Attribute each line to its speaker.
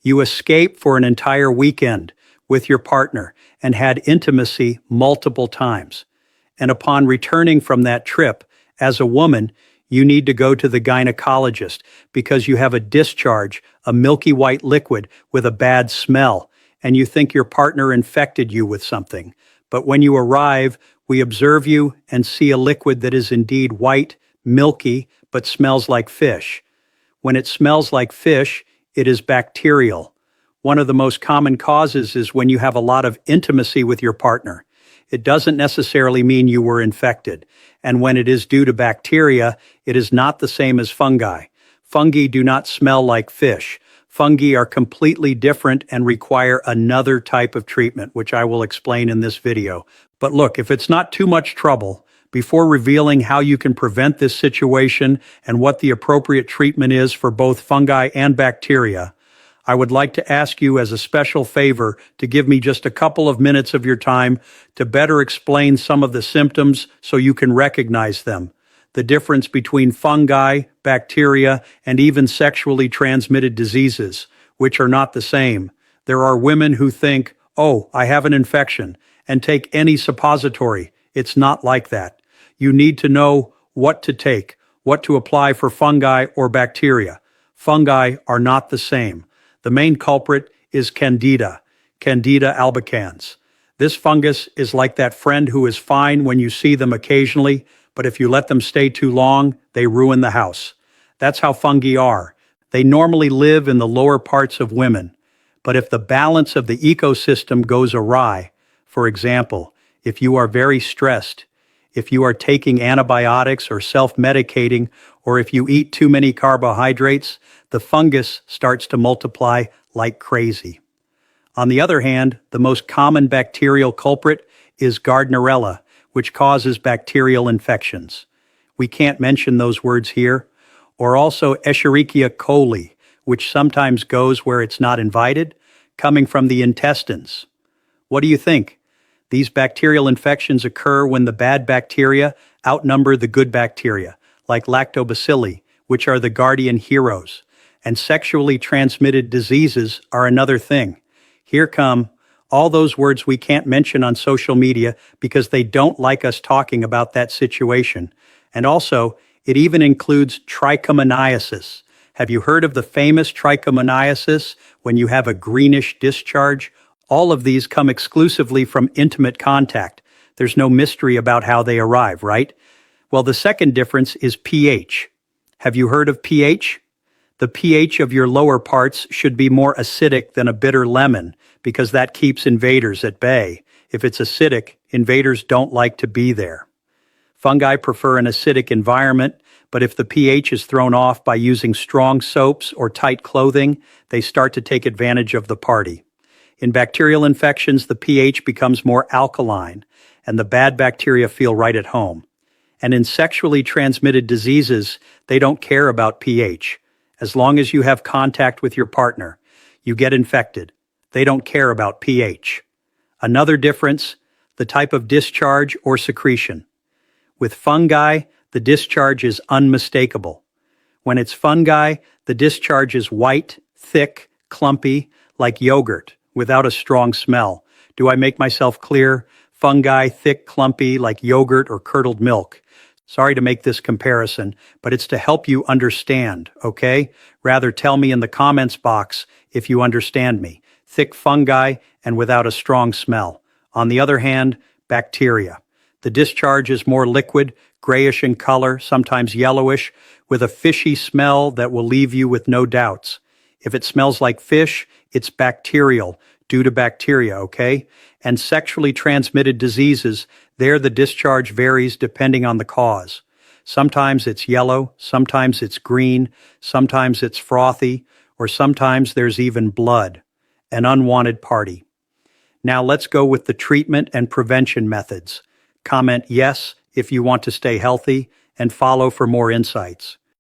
Speaker 1: You escaped for an entire weekend with your partner and had intimacy multiple times. And upon returning from that trip, as a woman, you need to go to the gynecologist because you have a discharge, a milky white liquid with a bad smell, and you think your partner infected you with something. But when you arrive, we observe you and see a liquid that is indeed white, milky, but smells like fish. When it smells like fish, it is bacterial. One of the most common causes is when you have a lot of intimacy with your partner. It doesn't necessarily mean you were infected. And when it is due to bacteria, it is not the same as fungi. Fungi do not smell like fish. Fungi are completely different and require another type of treatment, which I will explain in this video. But look, if it's not too much trouble, before revealing how you can prevent this situation and what the appropriate treatment is for both fungi and bacteria, I would like to ask you as a special favor to give me just a couple of minutes of your time to better explain some of the symptoms so you can recognize them. The difference between fungi, bacteria, and even sexually transmitted diseases, which are not the same. There are women who think, oh, I have an infection, and take any suppository. It's not like that. You need to know what to take, what to apply for fungi or bacteria. Fungi are not the same. The main culprit is Candida, Candida albicans. This fungus is like that friend who is fine when you see them occasionally, but if you let them stay too long, they ruin the house. That's how fungi are. They normally live in the lower parts of women. But if the balance of the ecosystem goes awry, for example, if you are very stressed, if you are taking antibiotics or self-medicating, or if you eat too many carbohydrates, the fungus starts to multiply like crazy. On the other hand, the most common bacterial culprit is Gardnerella, which causes bacterial infections. We can't mention those words here. Or also Escherichia coli, which sometimes goes where it's not invited, coming from the intestines. What do you think? These bacterial infections occur when the bad bacteria outnumber the good bacteria, like lactobacilli, which are the guardian heroes. And sexually transmitted diseases are another thing. Here come all those words we can't mention on social media because they don't like us talking about that situation. And also, it even includes trichomoniasis. Have you heard of the famous trichomoniasis when you have a greenish discharge? All of these come exclusively from intimate contact. There's no mystery about how they arrive, right? Well, the second difference is pH. Have you heard of pH? The pH of your lower parts should be more acidic than a bitter lemon because that keeps invaders at bay. If it's acidic, invaders don't like to be there. Fungi prefer an acidic environment, but if the pH is thrown off by using strong soaps or tight clothing, they start to take advantage of the party. In bacterial infections, the pH becomes more alkaline, and the bad bacteria feel right at home. And in sexually transmitted diseases, they don't care about pH. As long as you have contact with your partner, you get infected. They don't care about pH. Another difference, the type of discharge or secretion. With fungi, the discharge is unmistakable. When it's fungi, the discharge is white, thick, clumpy, like yogurt, without a strong smell. Do I make myself clear? Fungi, thick, clumpy, like yogurt or curdled milk. Sorry to make this comparison, but it's to help you understand, okay? Rather tell me in the comments box if you understand me. Thick fungi and without a strong smell. On the other hand, bacteria. The discharge is more liquid, grayish in color, sometimes yellowish, with a fishy smell that will leave you with no doubts. If it smells like fish, it's bacterial, due to bacteria, okay? And sexually transmitted diseases, there the discharge varies depending on the cause. Sometimes it's yellow, sometimes it's green, sometimes it's frothy, or sometimes there's even blood, an unwanted party. Now let's go with the treatment and prevention methods. Comment yes if you want to stay healthy and follow for more insights.